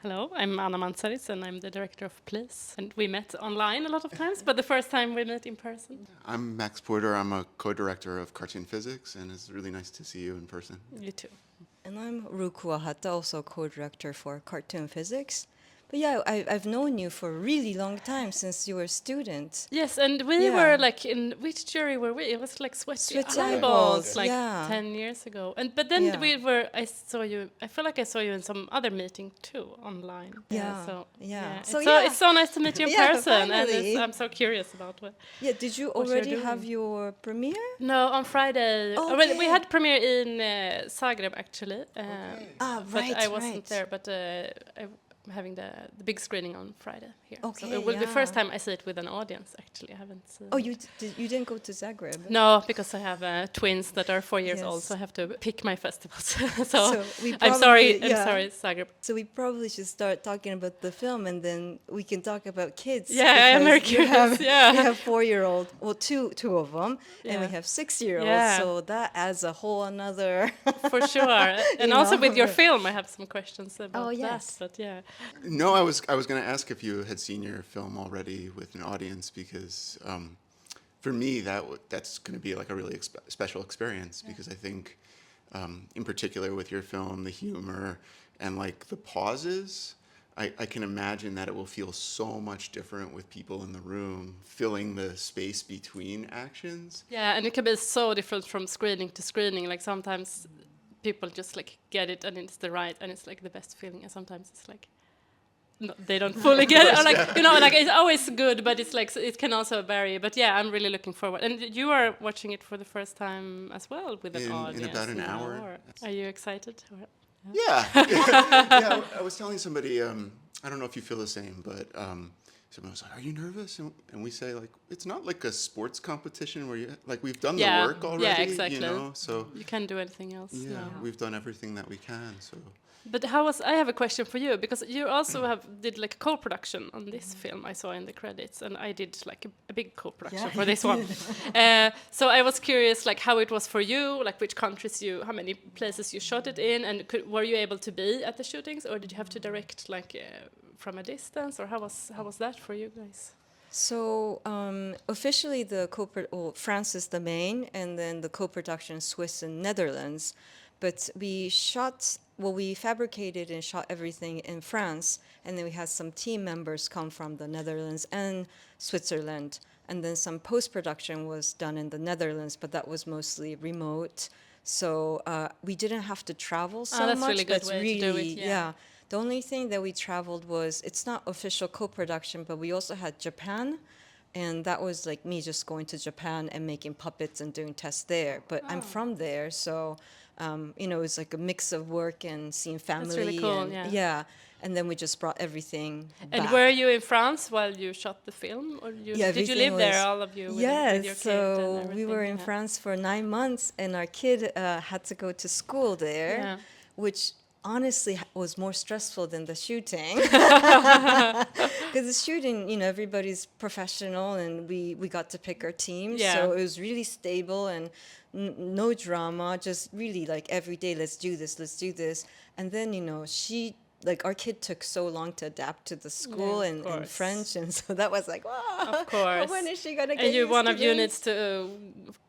Hello, I'm Anna Mantzaris and I'm the director of Place. And we met online a lot of times, but the first time we met in person. I'm Max Porter. I'm a co-director of cartoon physics, and it's really nice to see you in person. You too. And I'm Ru Kuwahata, also co-director for cartoon physics. But yeah, I've known you for a really long time, since you were a student. Yes, and we were like in which jury were we? It was like Sweaty Eyeballs, like 10 years ago. But then I saw you. I feel like I saw you in some other meeting too online. So it's so nice to meet you in person, and I'm so curious about what. Yeah, did you already have your premiere? No, on Friday. Okay. Well, we had premiere in Zagreb actually. But I wasn't there. But I'm having the big screening on Friday here. Okay, so it will be the first time I see it with an audience, actually. I haven't seen you didn't go to Zagreb? No, because I have twins that are 4 years old, so I have to pick my festivals. so I'm sorry, Zagreb. So we probably should start talking about the film, and then we can talk about kids. Yeah, I am very curious. We have 4-year-old, well, two of them, and we have 6-year-olds, so that adds a whole another... For sure. And also with your film, I have some questions about that, but yeah. No, I was going to ask if you had seen your film already with an audience, because for me that's going to be like a really special experience, because I think in particular with your film, the humor and like the pauses, I can imagine that it will feel so much different with people in the room, filling the space between actions. Yeah, and it can be so different from screening to screening. Like sometimes people just like get it and it's the right, and it's like the best feeling, and sometimes it's like no, they don't fully get it, or like like it's always good, but it's like it can also vary. But yeah, I'm really looking forward. And you are watching it for the first time as well with an audience. In about an hour. Are you excited? Yeah. Yeah. I was telling somebody, I don't know if you feel the same, but someone was like, "Are you nervous?" And we say like, it's not like a sports competition where we've done the work already. Yeah, exactly. So you can't do anything else. Yeah, we've done everything that we can. So. But I have a question for you, because you also did like a co-production on this film. I saw in the credits, and I did like a big co-production for this one. So I was curious, like how it was for you, like which countries how many places you shot it in, and were you able to be at the shootings, or did you have to direct like from a distance, or how was that for you guys? So officially, France is the main, and then the co-production Swiss and Netherlands. But we fabricated and shot everything in France, and then we had some team members come from the Netherlands and Switzerland, and then some post-production was done in the Netherlands, but that was mostly remote. So we didn't have to travel so that's much. Really good way to do it. Yeah. The only thing that we traveled was, it's not official co-production, but we also had Japan. And that was like me just going to Japan and making puppets and doing tests there. But I'm from there, so it's like a mix of work and seeing family. That's really cool. And then we just brought everything And back. were you in France while you shot the film, or did you live there, all of you? With your kid so we were in France for 9 months, and our kid had to go to school there, which honestly was more stressful than the shooting. Because the shooting, everybody's professional, and we got to pick our team. So it was really stable and no drama, just really like every day, let's do this. And then, our kid took so long to adapt to the school and French, and so that was like, wow, of course. When is she gonna get And used one to of you this? needs to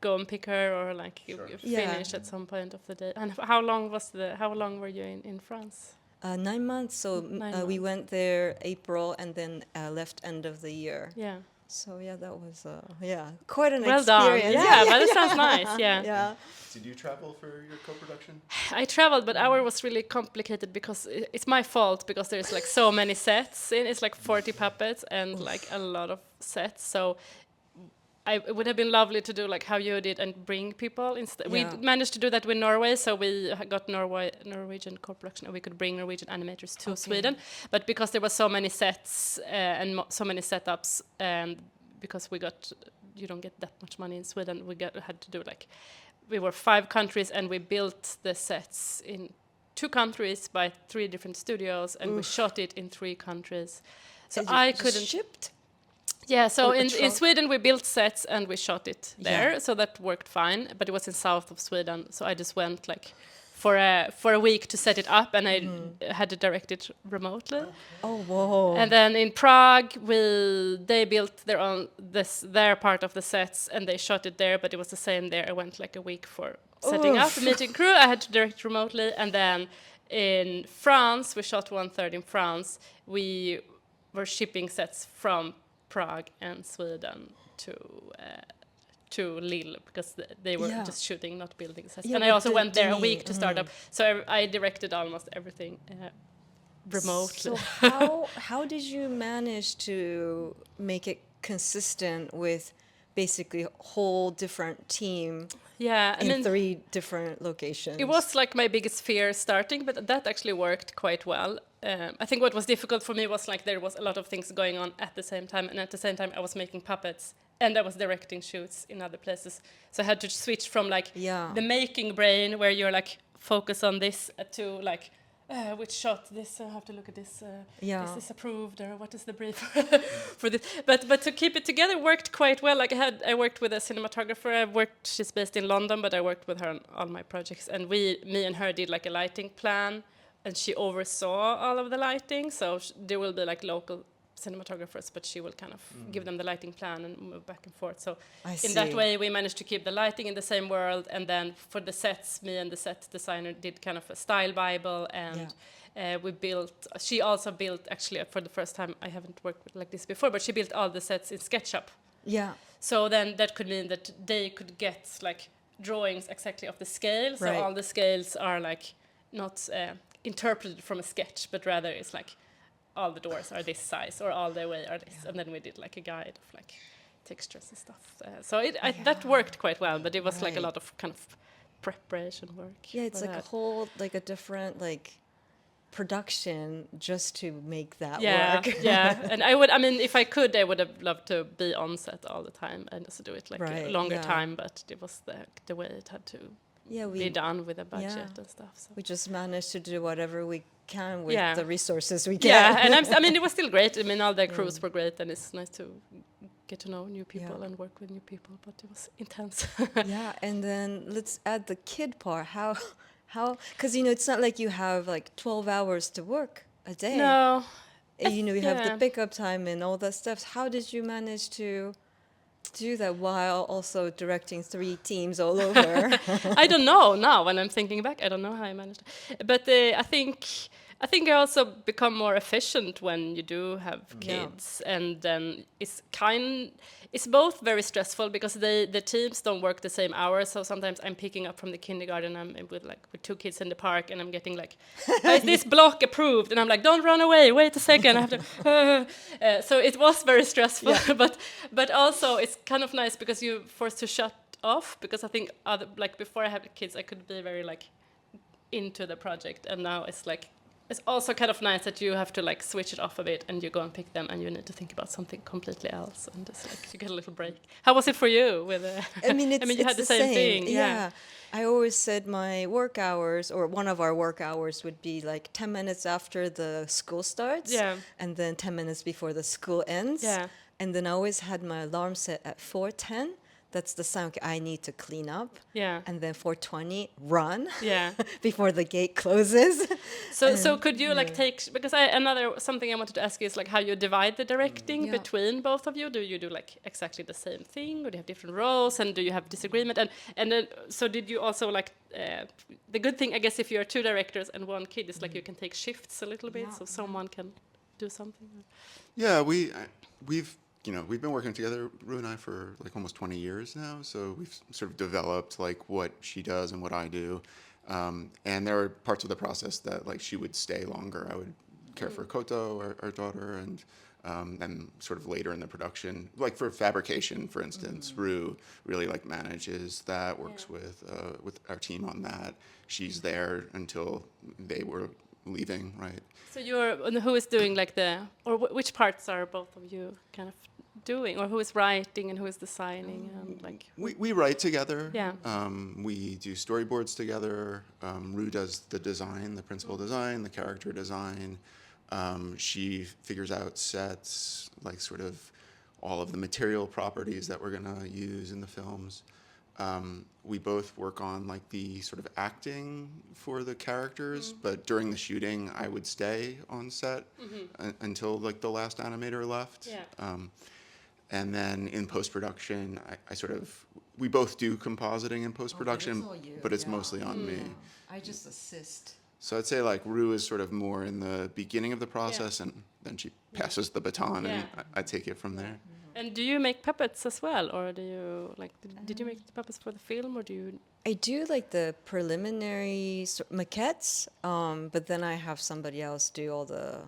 go and pick her, or like finish at some point of the day. And how long were you in France? 9 months. So we went there April, and then left end of the year. Yeah. So that was quite an well experience. Done. Yeah, but it sounds nice. Yeah. Did you travel for your co-production? I traveled, but ours was really complicated because it's my fault, because there's like so many sets in. It's like 40 puppets and like a lot of sets. So it would have been lovely to do like how you did and bring people instead. We managed to do that with Norway, so we got Norwegian co-production, and we could bring Norwegian animators to Sweden. But because there were so many sets and so many setups, and because you don't get that much money in Sweden, had to do like, we were 5 countries, and we built the sets in 2 countries by 3 different studios, and we shot it in 3 countries. So I couldn't shipped. Yeah, so Or a in trunk? Sweden we built sets and we shot it there, Yeah. so that worked fine. But it was in south of Sweden, so I just went like for a week to set it up, and I had to direct it remotely. Oh, whoa. And then in Prague, they built their part of the sets and they shot it there, but it was the same there. I went like a week for setting up, meeting crew. I had to direct remotely, and then in France, we shot 1/3 in France. We were shipping sets from Prague and Sweden to Lille because they were Yeah. just shooting, not building sets. Yeah, and I but also went there a Denis, week to start up, so I directed almost everything remotely. So how did you manage to make it consistent with basically a whole different team Yeah, I in mean, 3 different locations? it was like my biggest fear starting, but that actually worked quite well. I think what was difficult for me was like there was a lot of things going on at the same time, and at the same time I was making puppets and I was directing shoots in other places. So I had to switch from like the making brain where you're like focus on this to like which shot this, I have to look at this, is this approved or what is the brief for this? But to keep it together worked quite well. Like I worked with a cinematographer. She's based in London, but I worked with her on all my projects, and me and her did like a lighting plan, and she oversaw all of the lighting. So there will be like local cinematographers, but she will kind of give them the lighting plan and move back and forth. So in that way, we managed to keep the lighting in the same world. And then for the sets, me and the set designer did kind of a style Bible, and she also built, actually for the first time, I haven't worked with like this before, but she built all the sets in SketchUp. Yeah. So then that could mean that they could get like drawings exactly of the scale. So all the scales are like not interpreted from a sketch, but rather it's like all the doors are this size or all the way are this, and then we did like a guide of like textures and stuff. So that worked quite well, but it was like a lot of kind of preparation work. Yeah, it's like a whole, like a different like production just to make that work. Yeah, and I mean, if I could, I would have loved to be on set all the time and just do it like a longer time, but it was the way it had to be done with a budget and stuff. So. We just managed to do whatever we can with the resources we get. Yeah, and I mean, it was still great. I mean, all the crews were great, and it's nice to get to know new people and work with new people, but it was intense. Yeah, and then let's add the kid part. How, because, it's not like you have like 12 hours to work a day. No. You have the pickup time and all that stuff. How did you manage to do that while also directing 3 teams all over? I don't know now when I'm thinking back. I don't know how I managed it. But I think I also become more efficient when you do have kids, and then it's both very stressful because the teams don't work the same hours. So sometimes I'm picking up from the kindergarten. I'm with 2 kids in the park, and I'm getting like, is this block approved? And I'm like, don't run away. Wait a second. I have to. So it was very stressful, but also it's kind of nice because you're forced to shut off. Because I think before I had kids, I could be very like into the project, and now it's like. It's also kind of nice that you have to like switch it off a bit and you go and pick them and you need to think about something completely else, and just like you get a little break. How was it for you with I mean, you had the same thing. Yeah. I always said my work hours, or one of our work hours, would be like 10 minutes after the school starts, and then 10 minutes before the school ends. Yeah. And then I always had my alarm set at 4:10. That's the sound I need to clean up. Yeah. And then 4:20, run. Yeah. Before the gate closes. So could you like take, because something I wanted to ask you is like how you divide the directing between both of you. Do you do like exactly the same thing, or do you have different roles, and do you have disagreement? And then so did you also like the good thing I guess if you're 2 directors and 1 kid is like you can take shifts a little bit, so someone can do something. Yeah, we've been working together, Ru and I, for like almost 20 years now. So we've sort of developed like what she does and what I do. And there were parts of the process that like she would stay longer. I would care for Koto, our daughter, and then sort of later in the production, like for fabrication, for instance, Ru really like manages that, works with our team on that. She's there until they were leaving, right? So who is doing like which parts are both of you kind of doing, or who is writing and who is designing, and like we write together. Yeah. We do storyboards together. Ru does the design, the principal design, the character design. She figures out sets, like sort of all of the material properties that we're going to use in the films. We both work on like the sort of acting for the characters, but during the shooting, I would stay on set until like the last animator left. Yeah. And then in post-production, we both do compositing in post-production, but it's mostly on me. I just assist. So I'd say like Ru is sort of more in the beginning of the process, and then she passes the baton, and I take it from there. And do you make puppets as well, or do you like? Did you make the puppets for the film, or do you? I do like the preliminary maquettes, but then I have somebody else do all the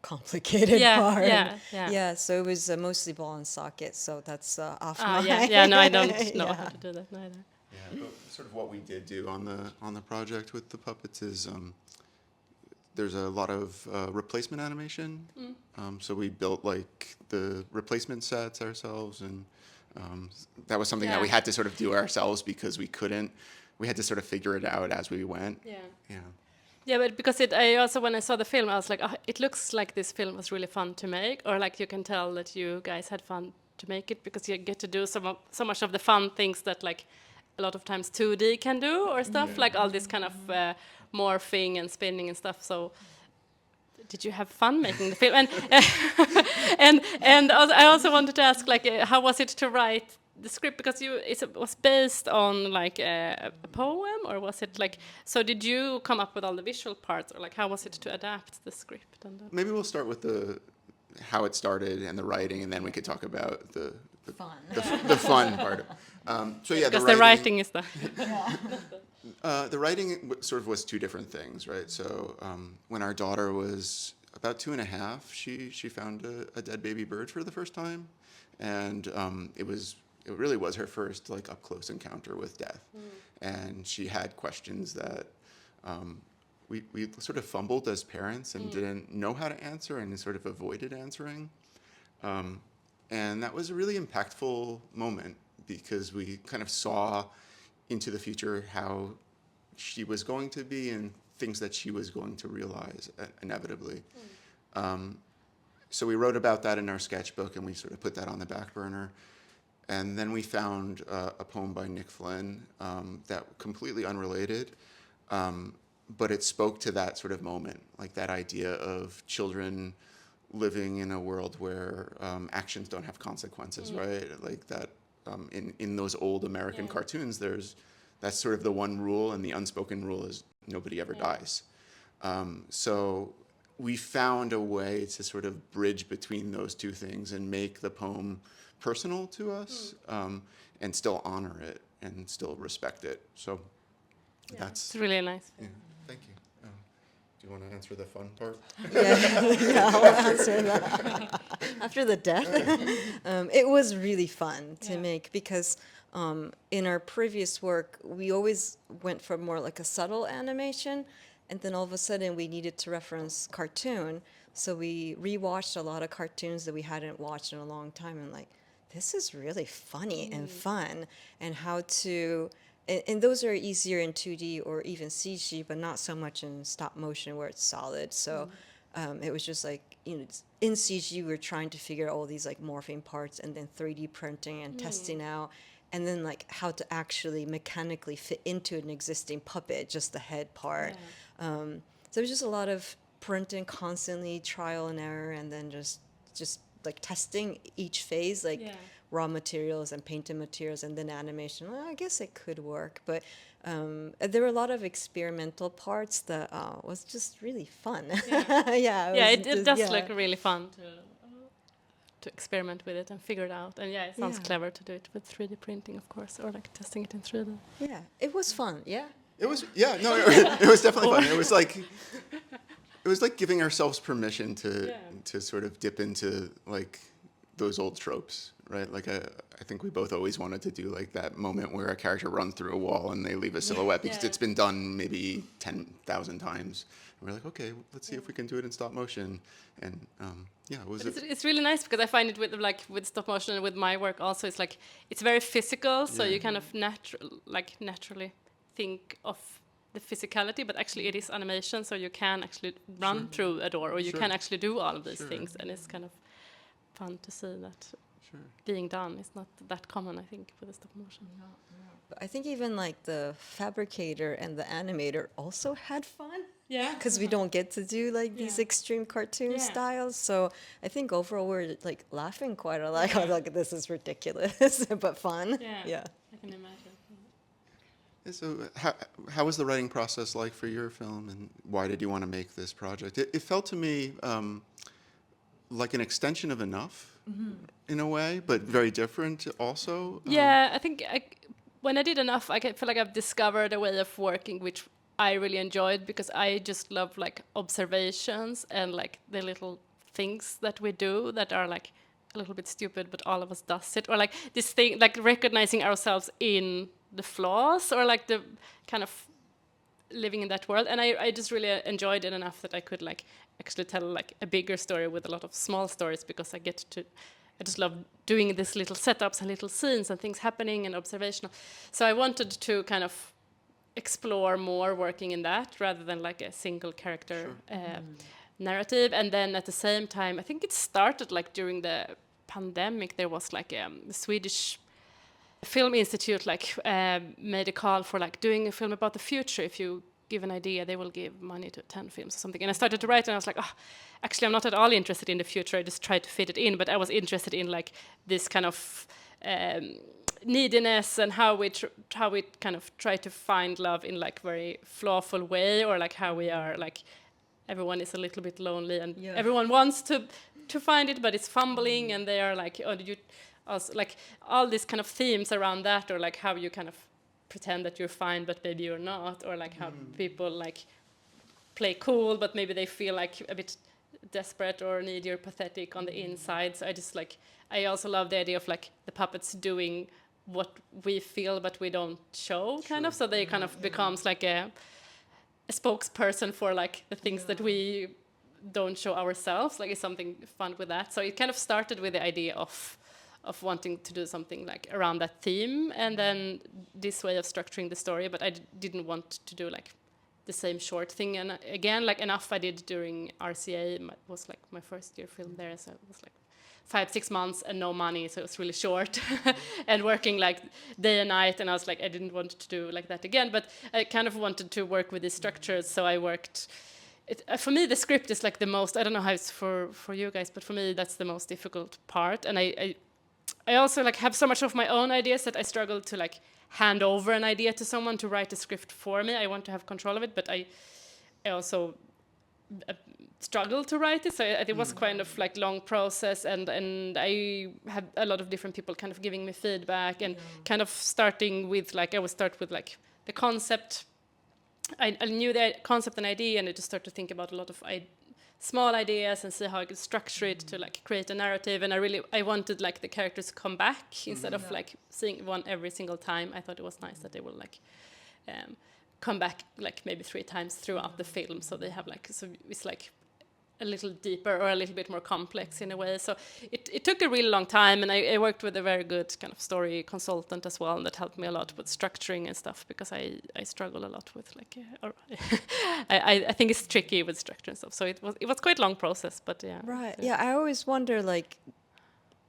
complicated part. Yeah. So it was mostly ball and socket. So that's off my. Yeah. No, I don't know how to do that neither. Yeah, but sort of what we did do on the project with the puppets is there's a lot of replacement animation. So we built like the replacement sets ourselves, and that was something that we had to sort of do ourselves because we had to sort of figure it out as we went. Yeah, but because I also, when I saw the film, I was like, it looks like this film was really fun to make, or like you can tell that you guys had fun to make it because you get to do so much of the fun things that like a lot of times 2D can do or stuff, like all this kind of morphing and spinning and stuff. So did you have fun making the film? And also, I also wanted to ask, like, how was it to write the script? Because it was based on like a poem, or was it like? So did you come up with all the visual parts, or like how was it to adapt the script? Maybe we'll start with how it started and the writing, and then we could talk about the fun. The fun part. So yeah, because the writing is the. The writing sort of was two different things, right? So when our daughter was about 2.5, she found a dead baby bird for the first time, and it really was her first like up close encounter with death, and she had questions that we sort of fumbled as parents and didn't know how to answer and sort of avoided answering, and that was a really impactful moment because we kind of saw into the future how she was going to be and things that she was going to realize inevitably. So we wrote about that in our sketchbook, and we sort of put that on the back burner. And then we found a poem by Nick Flynn that completely unrelated, but it spoke to that sort of moment, like that idea of children living in a world where actions don't have consequences, right? Like that in those old American cartoons, that's sort of the one rule, and the unspoken rule is nobody ever dies. So we found a way to sort of bridge between those two things and make the poem personal to us, and still honor it and still respect it. So that's really nice. Yeah, thank you. Do you want to answer the fun part? Yeah, I'll answer that. After the death, it was really fun to make because in our previous work, we always went for more like a subtle animation, and then all of a sudden we needed to reference cartoon. So we rewatched a lot of cartoons that we hadn't watched in a long time, and like, this is really funny and fun, and how to. And those are easier in 2D or even CG, but not so much in stop motion where it's solid. So it was just like, in CG, we're trying to figure out all these like morphing parts, and then 3D printing and testing out, and then like how to actually mechanically fit into an existing puppet, just the head part. So it was just a lot of printing, constantly trial and error, and then just like testing each phase, like raw materials and painted materials, and then animation. Well, I guess it could work, but there were a lot of experimental parts that was just really fun. It does look really fun to experiment with it and figure it out. And it sounds clever to do it with 3D printing, of course, or like testing it in 3D. Yeah, it was fun. Yeah. It was it was definitely fun. It was like giving ourselves permission to sort of dip into like those old tropes, right? Like I think we both always wanted to do like that moment where a character runs through a wall and they leave a silhouette because it's been done maybe 10,000 times. And we're like, okay, let's see if we can do it in stop motion. And it was. It's really nice because I find it with stop motion and with my work also. It's like it's very physical, so you kind of naturally think of the physicality, but actually it is animation, so you can actually run through a door, or you can actually do all of these things, and it's kind of fun to see that being done. It's not that common, I think, with the stop motion. But I think even like the fabricator and the animator also had fun. Yeah. Because we don't get to do like these extreme cartoon styles. So I think overall we're like laughing quite a lot. Like, this is ridiculous, but fun. Yeah. I can imagine. Yeah, so how was the writing process like for your film, and why did you want to make this project? It felt to me like an extension of Enough in a way, but very different also. Yeah, I think when I did Enough, I feel like I've discovered a way of working which I really enjoyed, because I just love like observations and like the little things that we do that are like a little bit stupid, but all of us does it, or like this thing, like recognizing ourselves in the flaws, or like the kind of living in that world. And I just really enjoyed it enough that I could like actually tell like a bigger story with a lot of small stories, because I just love doing these little setups and little scenes and things happening and observational. So I wanted to kind of explore more working in that rather than like a single character narrative. And then at the same time, I think it started like during the pandemic. There was like the Swedish Film Institute like made a call for like doing a film about the future. If you give an idea, they will give money to 10 films or something. And I started to write, and I was like, oh, actually I'm not at all interested in the future. I just tried to fit it in, but I was interested in like this kind of neediness, and how we kind of try to find love in like very flawful way, or like how we are like everyone is a little bit lonely, and everyone wants to find it, but it's fumbling, and they are like, oh, did you also like all these kind of themes around that, or like how you kind of pretend that you're fine but maybe you're not, or like how people like play cool but maybe they feel like a bit desperate or needy or pathetic on the inside. So I also love the idea of like the puppets doing what we feel but we don't show, kind of, so they kind of becomes like a spokesperson for like the things that we don't show ourselves. Like it's something fun with that. So it kind of started with the idea of wanting to do something like around that theme, and then this way of structuring the story. But I didn't want to do like the same short thing. And again, like Enough I did during RCA. It was like my first year film there, so it was like 5-6 months and no money, so it was really short and working like day and night. And I was like, I didn't want to do like that again, but I kind of wanted to work with these structures. So I worked. For me, the script is like the most. I don't know how it's for you guys, but for me, that's the most difficult part. And I also like have so much of my own ideas that I struggle to like hand over an idea to someone to write a script for me. I want to have control of it, but I also struggle to write it. So it was kind of like long process, and I had a lot of different people kind of giving me feedback, and kind of starting with like I would start with like the concept. I knew the concept and idea, and I just started to think about a lot of small ideas and see how I could structure it to like create a narrative. And I wanted like the characters to come back instead of like seeing one every single time. I thought it was nice that they will like come back like maybe 3 times throughout the film, so they have like, so it's like a little deeper or a little bit more complex in a way. So it took a really long time, and I worked with a very good kind of story consultant as well, and that helped me a lot with structuring and stuff, because I struggle a lot with like I think it's tricky with structure and stuff. So it was quite a long process, but yeah. Right. Yeah, I always wonder, like,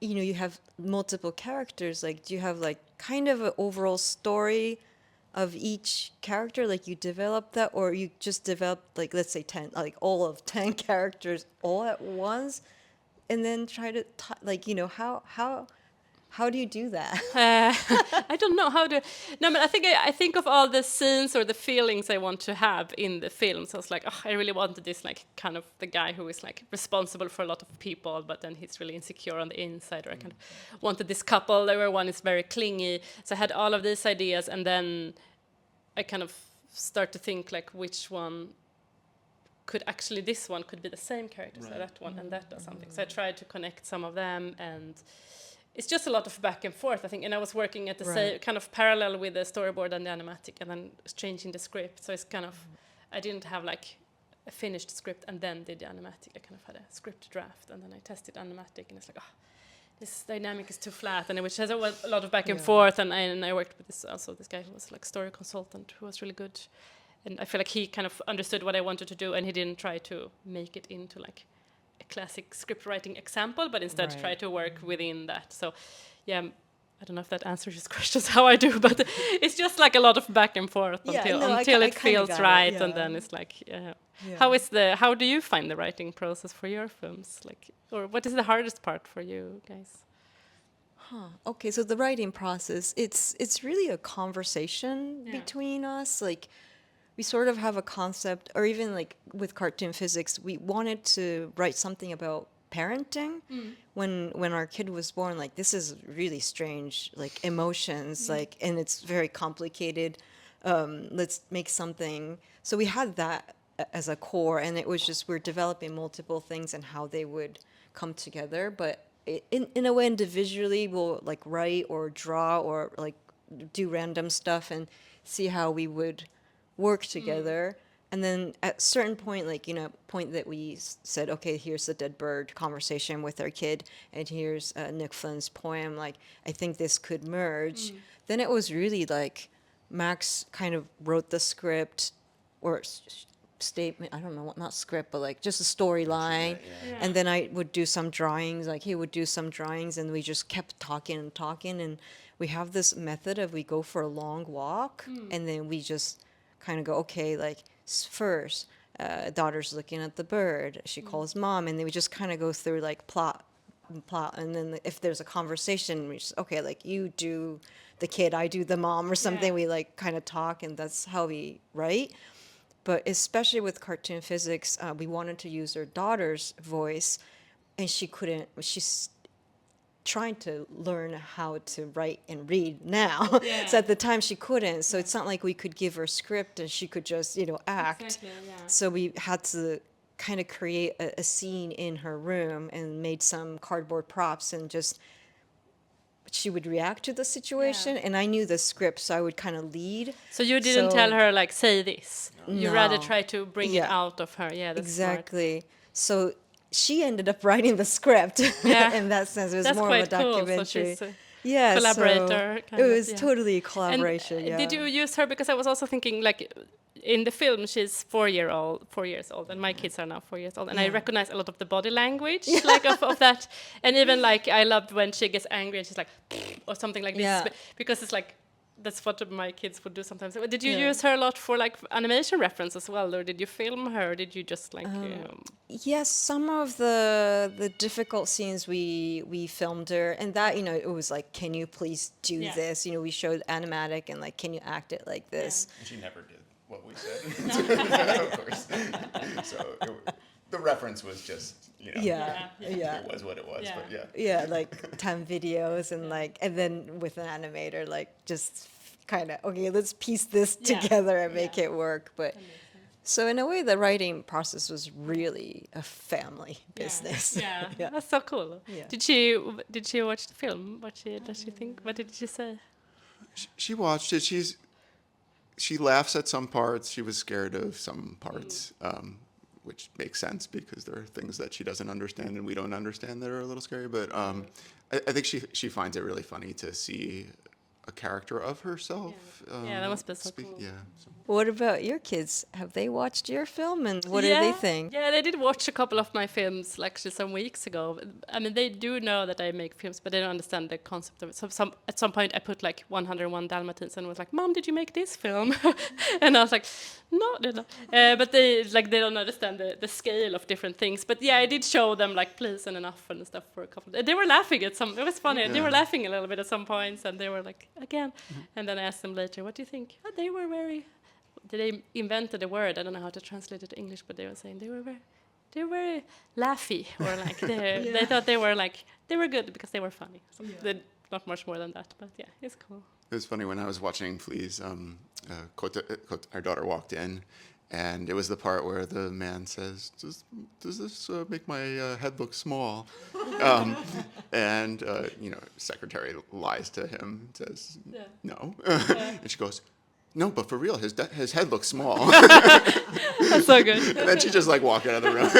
you know, you have multiple characters, like do you have like kind of an overall story of each character, like you develop that, or you just develop like, let's say 10, like all of 10 characters all at once, and then try to like, you know, how do you do that? I don't know how to. No, but I think of all the scenes or the feelings I want to have in the film. So it's like, oh, I really wanted this like kind of the guy who is like responsible for a lot of people, but then he's really insecure on the inside. Or I kind of wanted this couple where one is very clingy. So I had all of these ideas, and then I kind of start to think like which one could actually, this one could be the same character, so that one and that does something. So I tried to connect some of them, and it's just a lot of back and forth, I think. And I was working at the same kind of parallel with the storyboard and the animatic, and then changing the script. So it's kind of, I didn't have like a finished script and then did the animatic. I kind of had a script draft, and then I tested animatic, and it's like, this dynamic is too flat, and which has a lot of back and forth. And I worked with this guy who was like story consultant, who was really good. And I feel like he kind of understood what I wanted to do, and he didn't try to make it into like a classic script writing example, but instead try to work within that. So, yeah, I don't know if that answers your questions how I do, but it's just like a lot of back and forth until it feels right, and then it's like, how do you find the writing process for your films? Like, or what is the hardest part for you guys? Okay, so the writing process, it's really a conversation between us. Like, we sort of have a concept, or even like with cartoon physics, we wanted to write something about parenting. When our kid was born, like, this is really strange, like emotions, like, and it's very complicated. Let's make something. So we had that as a core, and it was just we're developing multiple things and how they would come together, but in a way individually we'll like write or draw or like do random stuff and see how we would work together. And then at a certain point, like, point that we said, okay, here's the dead bird conversation with our kid, and here's Nick Flynn's poem, like, I think this could merge. Then it was really like Max kind of wrote the script or statement, I don't know, not script, but like just a storyline. And then I would do some drawings, like he would do some drawings, and we just kept talking and talking. And we have this method of we go for a long walk, and then we just kind of go, okay, like first daughter's looking at the bird, she calls mom, and then we just kind of go through like plot, and then if there's a conversation, we just, okay, like you do the kid, I do the mom or something. We like kind of talk, and that's how we write. But especially with cartoon physics, we wanted to use her daughter's voice, and she couldn't. She's trying to learn how to write and read now. So at the time she couldn't. So it's not like we could give her script and she could just, act. Exactly, So we had to kind of create a scene in her room and made some cardboard props, and just she would react to the situation, and I knew the script, so I would kind of lead. So you didn't tell her, like, say this. You rather No. try to bring it out of her. Yeah, that's exactly. Smart. So she ended up writing the script. In that sense, it was that's more quite of a documentary. Cool. So collaborator. So it was totally a collaboration. And did you use her? Because I was also thinking, like, in the film, she's 4 years old, and my kids are now 4 years old, and I recognize a lot of the body language, like of that, and even like I loved when she gets angry and she's like, or something like this, because it's like that's what my kids would do sometimes. Did you use her a lot for like animation reference as well, or did you film her? Or did you just like? Yes, some of the difficult scenes we filmed her, and that it was like, can you please do this? We showed animatic and like, can you act it like this? And she never did what we said. Of course. So the reference was just it was what it was. But like 10 videos and like, and then with an animator, like just kind of, okay, let's piece this together and make it work. But so in a way, the writing process was really a family business. That's so cool. Did she watch the film? Does she think? What did she say? She watched it. She laughs at some parts. She was scared of some parts, which makes sense because there are things that she doesn't understand and we don't understand that are a little scary. But I think she finds it really funny to see a character of herself. That must be so cool. What about your kids? Have they watched your film, and what do they think? Yeah, they did watch a couple of my films, like some weeks ago. I mean, they do know that I make films, but they don't understand the concept of it. So at some point, I put like 101 Dalmatians and was like, "Mom, did you make this film?" And I was like, "No, they don't." But they don't understand the scale of different things. But yeah, I did show them like Please and Enough and stuff for a couple. They were laughing at some. It was funny. They were laughing a little bit at some points, and they were like, again. And then I asked them later, "What do you think?" Oh, they were very. They invented a word. I don't know how to translate it to English, but they were saying they were very laughy, or like they thought they were good because they were funny. So not much more than that, but yeah, it's cool. It was funny when I was watching Please. Our daughter walked in, and it was the part where the man says, "Does this make my head look small?" And secretary lies to him, and says, "No," and she goes, "No, but for real, his head looks small." That's so good. And then she just like walked out of the room.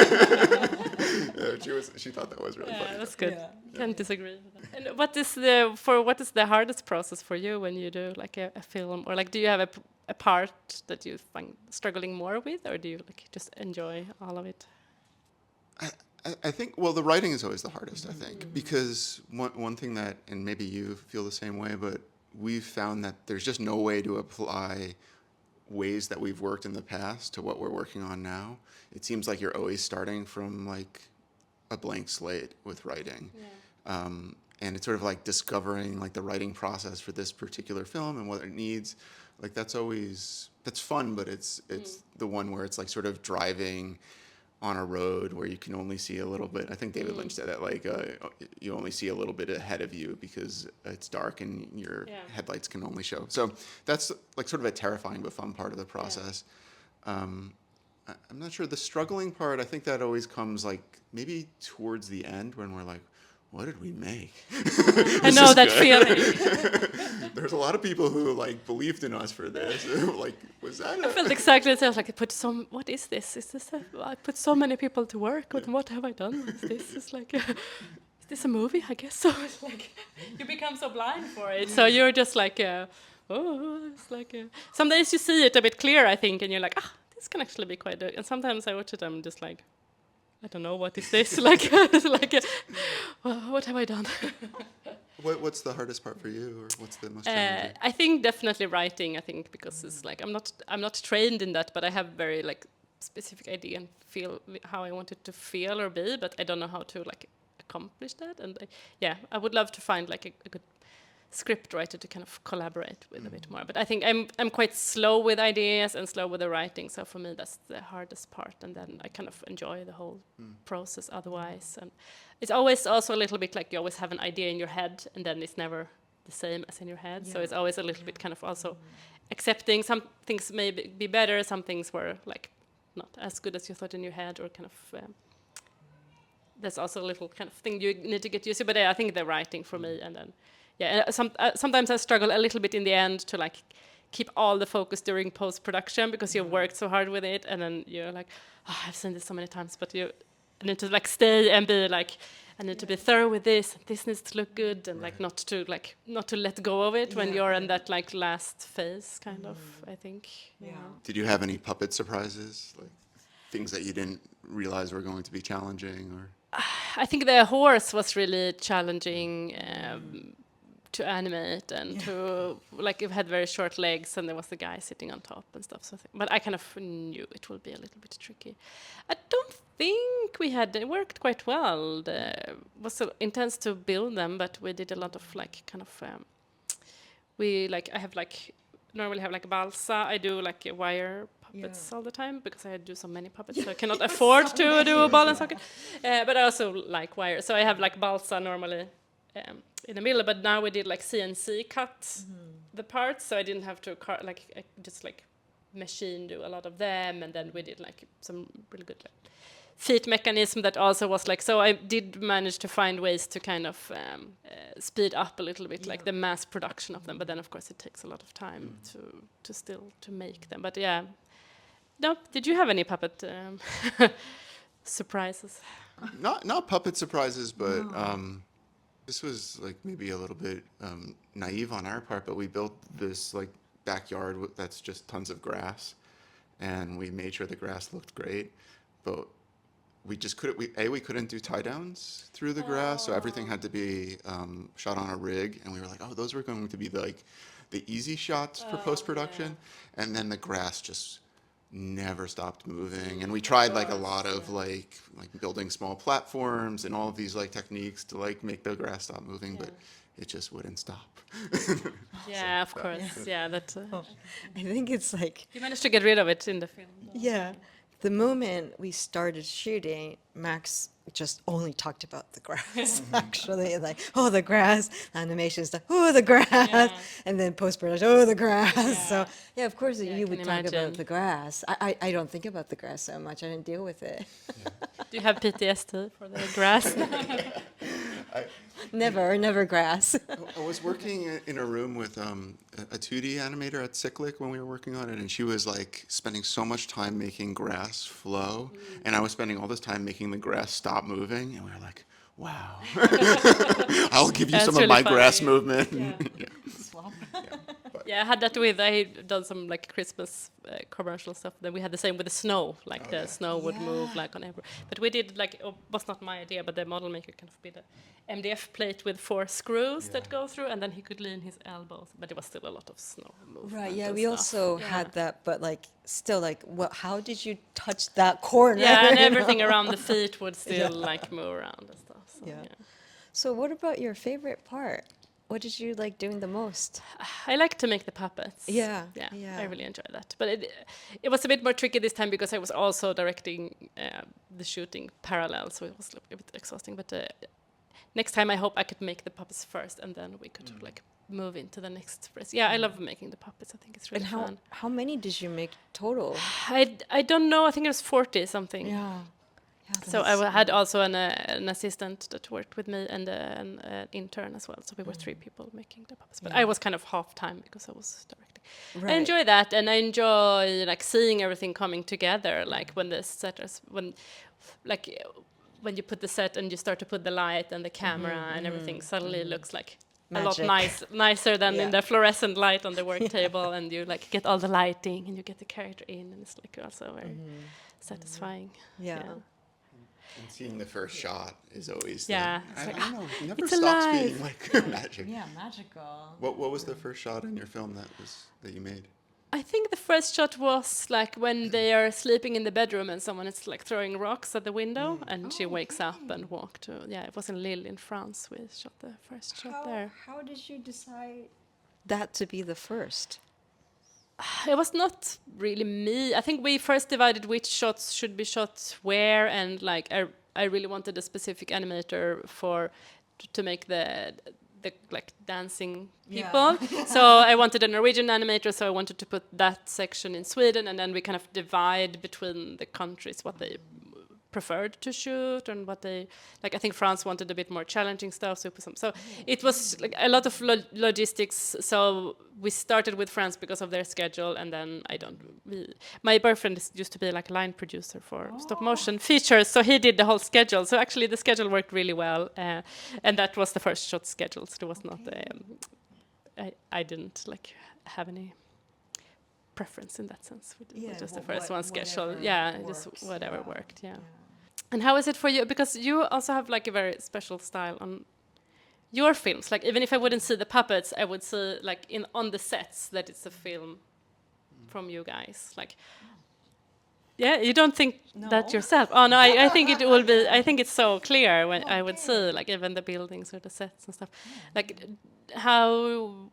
She thought that was really funny. Yeah, that's good. Can't disagree with that. And what is the hardest process for you when you do like a film, or like do you have a part that you find struggling more with, or do you like just enjoy all of it? I think, well, the writing is always the hardest, I think, because one thing that, and maybe you feel the same way, but we've found that there's just no way to apply ways that we've worked in the past to what we're working on now. It seems like you're always starting from like a blank slate with writing. Yeah. And it's sort of like discovering like the writing process for this particular film and what it needs. Like that's fun, but it's the one where it's like sort of driving on a road where you can only see a little bit. I think David Lynch said that, like, you only see a little bit ahead of you because it's dark and your headlights can only show. So that's like sort of a terrifying but fun part of the process. I'm not sure. The struggling part, I think that always comes like maybe towards the end when we're like, what did we make? I know that feeling. There's a lot of people who like believed in us for this. Like, was that? I felt exactly the same. I was like, what is this? Is this? I put so many people to work. What have I done? Is this? It's like, is this a movie? I guess so. It's like you become so blind for it. So you're just like, it's like. Some days you see it a bit clearer, I think, and you're like, this can actually be quite good. And sometimes I watch it, I'm just like, I don't know, what is this? Like, what have I done? What's the hardest part for you, or what's the most challenging? I think definitely writing. I think because it's like I'm not trained in that, but I have very like specific idea and feel how I want it to feel or be, but I don't know how to like accomplish that. And I would love to find like a good script writer to kind of collaborate with a bit more. But I think I'm quite slow with ideas and slow with the writing. So for me, that's the hardest part. And then I kind of enjoy the whole process otherwise. And it's always also a little bit like you always have an idea in your head and then it's never the same as in your head. Yeah. So it's always a little bit kind of also accepting some things may be better, some things were like not as good as you thought in your head, or kind of that's also a little kind of thing you need to get used to. But I think the writing for me, and then sometimes I struggle a little bit in the end to like keep all the focus during post-production because you've worked so hard with it, and then you're like, I've seen this so many times, but you need to like stay and be like, I need to be thorough with this. This needs to look good, and like not to let go of it when you're in that like last phase, kind of. I think. Yeah. Did you have any puppet surprises, like things that you didn't realize were going to be challenging, or? I think the horse was really challenging. To animate and to like it had very short legs and there was the guy sitting on top and stuff. So but I kind of knew it would be a little bit tricky. I don't think it worked quite well. It was so intense to build them, but we did a lot of like kind of normally have like balsa. I do like wire puppets all the time because I do so many puppets, so I cannot afford to do a ball and socket. But I also like wire, so I have like balsa normally. In the middle, but now we did like CNC cut the parts, so I didn't have to I just like machine do a lot of them, and then we did like some really good like feet mechanism that also was like, so I did manage to find ways to kind of speed up a little bit like the mass production of them, but then of course it takes a lot of time to make them. But no, did you have any puppet surprises? Not puppet surprises, but this was like maybe a little bit naive on our part, but we built this like backyard that's just tons of grass, and we made sure the grass looked great, but we just couldn't. We couldn't do tie downs through the grass, so everything had to be shot on a rig, and we were like, those were going to be like the easy shots for post production, and then the grass just never stopped moving, and we tried like a lot of like building small platforms and all of these like techniques to like make the grass stop moving, but it just wouldn't stop. Of course. That I think it's like you managed to get rid of it in the film. Yeah, the moment we started shooting, Max just only talked about the grass. Actually, like, the grass. Animation stuff. The grass. And then post-production. The grass. So of course you would talk about the grass. I don't think about the grass so much. I didn't deal with it. Do you have PTSD for the grass? Never grass. I was working in a room with a 2D animator at Cyclic when we were working on it, and she was like spending so much time making grass flow, and I was spending all this time making the grass stop moving, and we were like, wow. I'll give you some of my grass movement. Yeah, I had that with, I done some like Christmas commercial stuff. Then we had the same with the snow, like the snow would move like on every. But we did like, it was not my idea, but the model maker kind of did a MDF plate with 4 screws that go through, and then he could lean his elbows. But it was still a lot of snow movement. Right, yeah, and we stuff. also Yeah. had that, but like still like, what? How did you touch that corner? Yeah, and you know? everything around the feet would still like move around and stuff. So, Yeah. So what about your favorite part? What did you like doing the most? I like to make the puppets. Yeah, yeah, yeah. I really enjoy that. But it was a bit more tricky this time because I was also directing the shooting parallel, so it was a bit exhausting. But next time I hope I could make the puppets first, and then we could like move into the next phase. Yeah, I love making the puppets. I think it's really fun. How many did you make total? I don't know. I think it was 40 something. Yeah. So I had also an assistant that worked with me and an intern as well. So we were 3 people making the puppets. But I was kind of half time because I was directing. Right. I enjoy that, and I enjoy like seeing everything coming together. Like when the setters, when you put the set and you start to put the light and the camera and everything suddenly looks like Magic. a lot nicer than in the fluorescent light on the work table, and you like get all the lighting and you get the character in, and it's like also very satisfying. Yeah. And seeing the first shot is always Yeah, I it's don't know, it never it's stops alive. being like magic. Yeah, magical. What was the first shot in your film that you made? I think the first shot was like when they are sleeping in the bedroom and someone is like throwing rocks at the window, and she wakes up and walks to. Yeah, it was in Lille in France. We shot the first shot there. How did you decide that to be the first? It was not really me. I think we first divided which shots should be shot where, and like I really wanted a specific animator to make the like dancing people. So I wanted a Norwegian animator, so I wanted to put that section in Sweden, and then we kind of divide between the countries what they preferred to shoot and what they like. I think France wanted a bit more challenging stuff, so it was like a lot of logistics. So we started with France because of their schedule, and then my boyfriend used to be like a line producer for stop motion features, so he did the whole schedule. So actually the schedule worked really well, and that was the first shot schedule. So there was not I didn't like have any preference in that sense. It was just the first one schedule. Yeah, just whatever worked. Yeah. And how is it for you? Because you also have like a very special style on your films. Like even if I wouldn't see the puppets, I would see like on the sets that it's a film from you guys. Like, yeah, you don't think that yourself? Oh no, I think it will be. I think it's so clear when I would see like even the buildings or the sets and stuff. Like,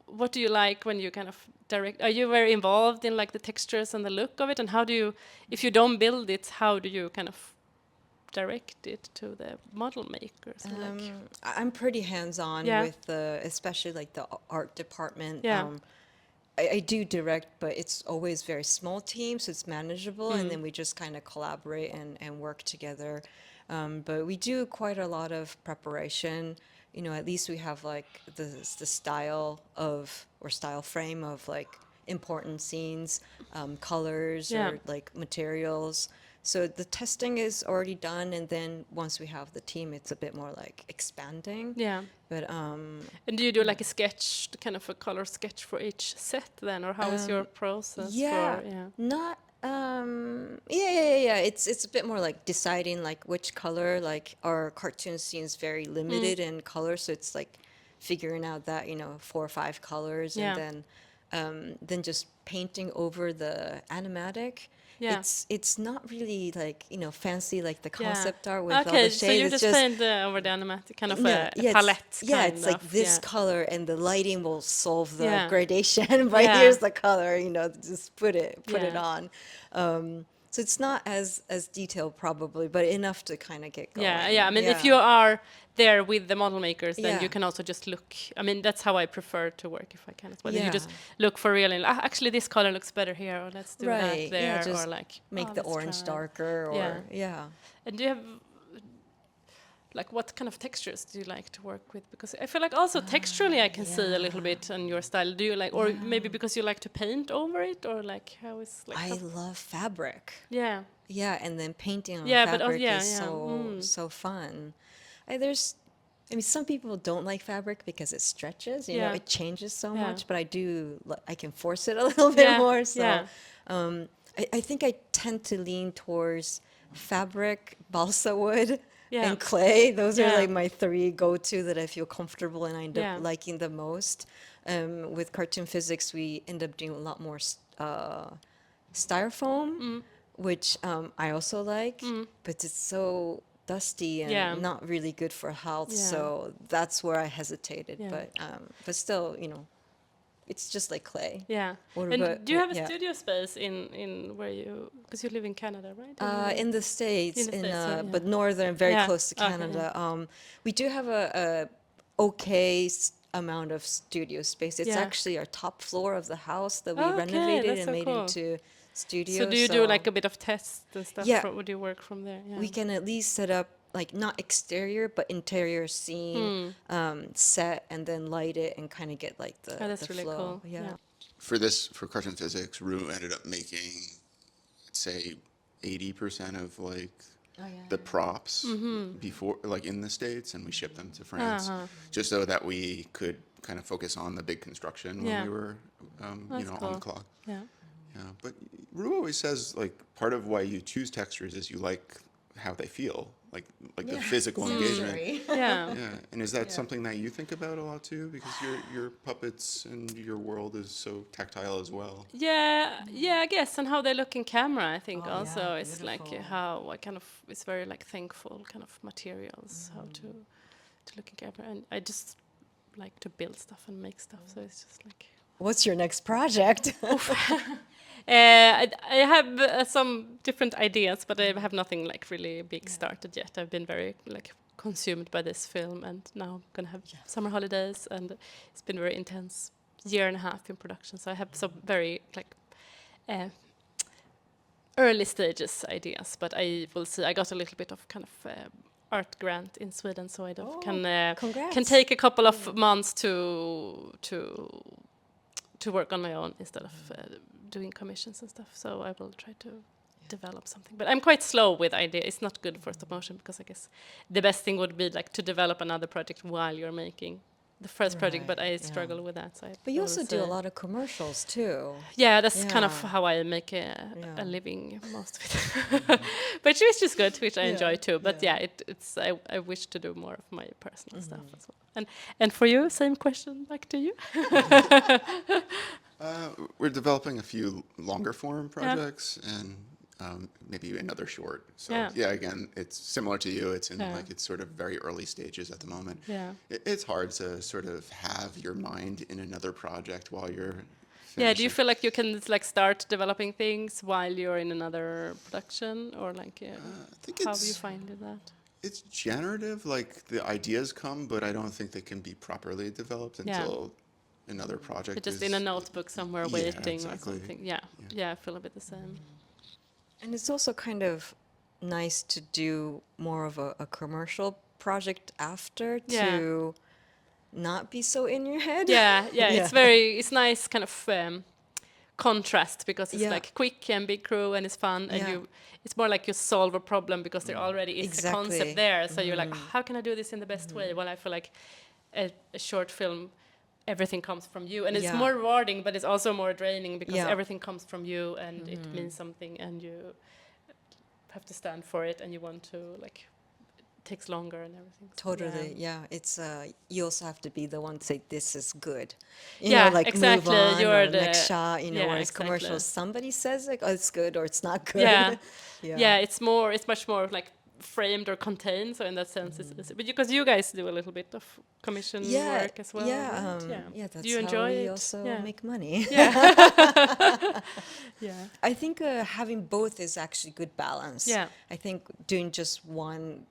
what do you like when you kind of direct? Are you very involved in like the textures and the look of it? And how do you, if you don't build it, how do you kind of direct it to the model makers? I'm pretty hands-on with especially like the art department. Yeah. I do direct, but it's always very small teams, so it's manageable, and then we just kind of collaborate and work together. But we do quite a lot of preparation. You know, at least we have like the style frame of like important scenes, colors or like materials. So the testing is already done, and then once we have the team, it's a bit more like expanding. Yeah. But and do you do like a sketch, kind of a color sketch for each set then, or how is your process? Not. It's a bit more like deciding like which color. Like our cartoon scene is very limited in color, so it's like figuring out that 4 or 5 colors, and then just painting over the animatic. Yeah. It's not really like fancy like the concept art with all the shades. So you just paint over the animatic, kind of a palette. It's like this color, and the lighting will solve the gradation. But here's the color, just put it on. So it's not as detailed probably, but enough to kind of get going. Yeah. I mean, if you are there with the model makers, then you can also just look. I mean, that's how I prefer to work if I can as well. You just look for real and actually this color looks better here, or let's do that there, just or like make the orange darker, or And do you have like what kind of textures do you like to work with? Because I feel like also texturally I can see a little bit on your style. Do you like, or maybe because you like to paint over it, or like how is like? I love fabric. Yeah. Yeah, and then painting on but fabric is so fun. I mean, some people don't like fabric because it stretches, you know, it changes so much, but I I can force it a little bit more. So I think I tend to lean towards fabric, balsa wood, and clay. Those are like my 3 go-to that I feel comfortable and I end up liking the most. With cartoon physics, we end up doing a lot more styrofoam, which I also like, but it's so dusty and not really good for health. So that's where I hesitated. But still, you know, it's just like clay. Yeah. And do you have a studio space in where you, because you live in Canada, right? In the States, but northern, very close to Canada. Okay, we do have a amount of studio space. It's actually our top floor of the house that we renovated and made into studio. So do you do like a bit of tests and stuff? Yeah. Would you work from there? Yeah. We can at least set up like not exterior but interior scene, set and then light it and kind of get like the that's the really flow. cool. For cartoon physics, Ru ended up making, I'd say, 80% of like the props before, like in the States, and we shipped them to France just so that we could kind of focus on the big construction when we were, you know, on the clock. Yeah. Yeah, but Ru always says like part of why you choose textures is you like how they feel, like the physical engagement. Yeah. Yeah, and is that something that you think about a lot too? Because your puppets and your world is so tactile as well. Yeah, I guess, and how they look in camera, I think also is like how I kind of, it's very like thankful kind of materials, how to look in camera, and I just like to build stuff and make stuff, so it's just like. What's your next project? I have some different ideas, but I have nothing like really big started yet. I've been very like consumed by this film, and now I'm gonna have summer holidays, and it's been very intense 1.5 years in production. So I have some very like early stages ideas, but I will see. I got a little bit of kind of art grant in Sweden, so I can take a couple of months to work on my own instead of doing commissions and stuff. So I will try to develop something. But I'm quite slow with idea. It's not good for stop motion because I guess the best thing would be like to develop another project while you're making the first project, but I struggle with that. So but you also do a lot of commercials too. Yeah, that's kind of how I make a living most of it. Which is just good, which I enjoy too. But it's I wish to do more of my personal stuff as well. And for you, same question back to you. We're developing a few longer form projects and maybe another short. So again, it's similar to you. It's in like it's sort of very early stages at the moment. Yeah. It's hard to sort of have your mind in another project while you're finishing. Yeah, do you feel like you can like start developing things while you're in another production, or like how do you find that? It's generative, like the ideas come, but I don't think they can be properly developed until another project it's just in a notebook somewhere waiting or something. Yeah, I feel a bit the same. And it's also kind of nice to do more of a commercial project after to not be so in your head. Yeah. It's nice kind of contrast because it's like quick and big crew and it's fun and it's more like you solve a problem because there already is a concept there. So you're like, how can I do this in the best way? Well, I feel like a short film, everything comes from you, and it's more rewarding, but it's also more draining because everything comes from you and it means something and you have to stand for it and you want to like it takes longer and everything. Totally, it's you also have to be the one to say this is good. You know, like exactly. Move on You're or the next shot. You know, whereas commercials, somebody says like, oh, it's good or it's not good. It's much more like framed or contained, so in that sense it's but because you guys do a little bit of commission work as well, right? That's do you enjoy how we it? Also make money. I think having both is actually good balance. I think doing just one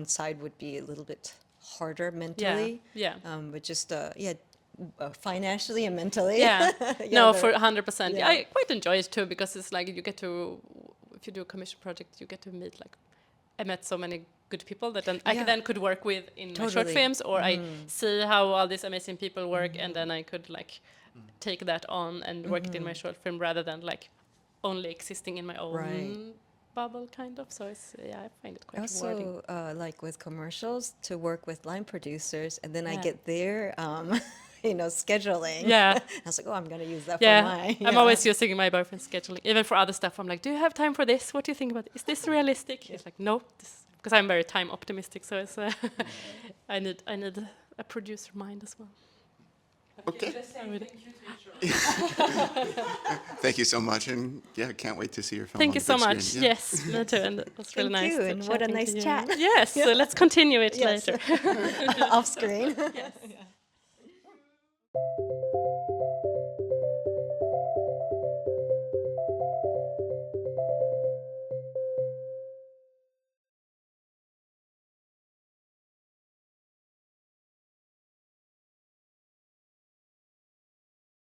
side would be a little bit harder mentally, but just financially and mentally. No, for 100%. I quite enjoy it too because it's like you get to, if you do a commission project, you get to meet like, I met so many good people that I then could work with in my short films, or I see how all these amazing people work, and then I could like take that on and work it in my short film rather than like only existing in my own bubble kind of. So it's I find it quite rewarding. Also, like with commercials, to work with line producers, and then I Yeah. get their, scheduling. Yeah. I was like, oh, I'm gonna use that Yeah, for mine. I'm always using my boyfriend's scheduling, even for other stuff. I'm like, do you have time for this? What do you think about it? Is this realistic? He's like, no, because I'm very time optimistic. So it's I need a producer mind as well. Okay. Thank you so much, and can't wait to see your film. Thank on you the so big much. screen. Yeah. Yes, me too. And it was really Thank nice. you, to and what a chatting nice to you. chat. Yes, so let's continue it Yes. later. Off screen. Yes.